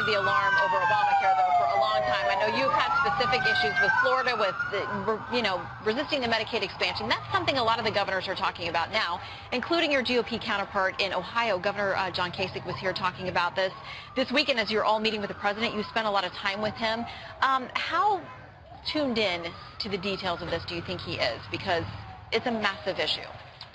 the alarm over Obamacare, though, for a long time. I know you've had specific issues with Florida, with, resisting the Medicaid expansion. That's something a lot of the governors are talking about now, including your GOP counterpart in Ohio. Governor John Kasich was here talking about this weekend as you're all meeting with the president. You spent a lot of time with him. How tuned in to the details of this do you think he is? Because it's a massive issue.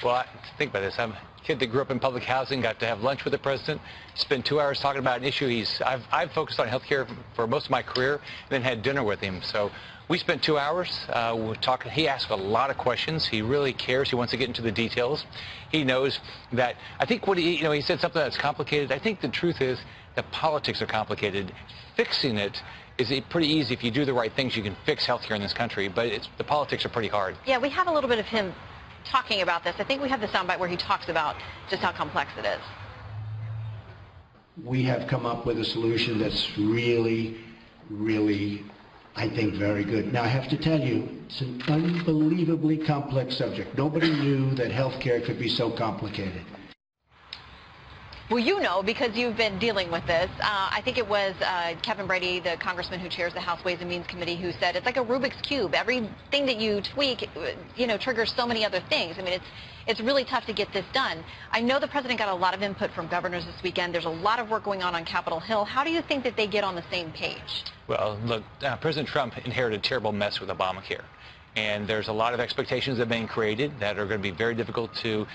Well, think about this. I'm a kid that grew up in public housing, got to have lunch with the president, spent 2 hours talking about an issue I've focused on healthcare for most of my career, and then had dinner with him. So we spent 2 hours. We're talking. He asked a lot of questions. He really cares. He wants to get into the details. He knows that. I think what he said something that's complicated. I think the truth is that politics are complicated. Fixing it is pretty easy. If you do the right things, you can fix healthcare in this country. But the politics are pretty hard. Yeah, we have a little bit of him talking about this. I think we have the soundbite where he talks about just how complex it is. We have come up with a solution that's really, really, I think, very good. Now, I have to tell you, it's an unbelievably complex subject. Nobody knew that healthcare could be so complicated. Well, you know, because you've been dealing with this. I think it was Kevin Brady, the congressman who chairs the House Ways and Means Committee, who said it's like a Rubik's Cube. Everything that you tweak, triggers so many other things. I mean, it's really tough to get this done. I know the president got a lot of input from governors this weekend. There's a lot of work going on Capitol Hill. How do you think that they get on the same page? Well, look, President Trump inherited a terrible mess with Obamacare. And there's a lot of expectations that have been created that are going to be very difficult to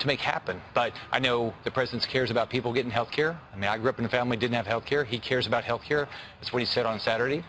make happen. But I know the president cares about people getting health care. I mean, I grew up in a family that didn't have health care. He cares about health care. That's what he said on Saturday.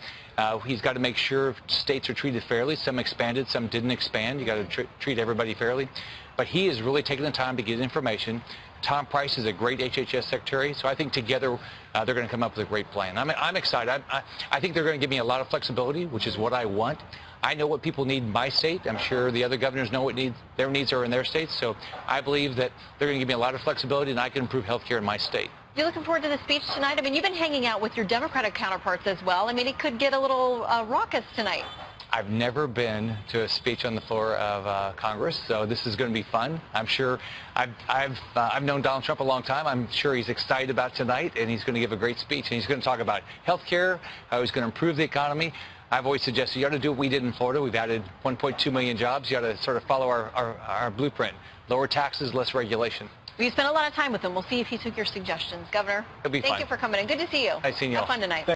He's got to make sure states are treated fairly. Some expanded, some didn't expand. You got to treat everybody fairly. But he is really taking the time to get information. Tom Price is a great HHS secretary, so I think together they're going to come up with a great plan. I'm excited. I think they're going to give me a lot of flexibility, which is what I want. I know what people need in my state. I'm sure the other governors know what their needs are in their states. So I believe that they're going to give me a lot of flexibility, and I can improve health care in my state. You're looking forward to the speech tonight? I mean, you've been hanging out with your Democratic counterparts as well. I mean, it could get a little raucous tonight. I've never been to a speech on the floor of Congress, so this is going to be fun. I'm sure I've known Donald Trump a long time. I'm sure he's excited about tonight, and he's going to give a great speech. And he's going to talk about health care, how he's going to improve the economy. I've always suggested you ought to do what we did in Florida. We've added 1.2 million jobs. You ought to sort of follow our blueprint. Lower taxes, less regulation. We spent a lot of time with him. We'll see if he took your suggestions. Governor, It'll be fun. Thank you for coming in. Good to see you. Nice seeing you all. Have fun tonight.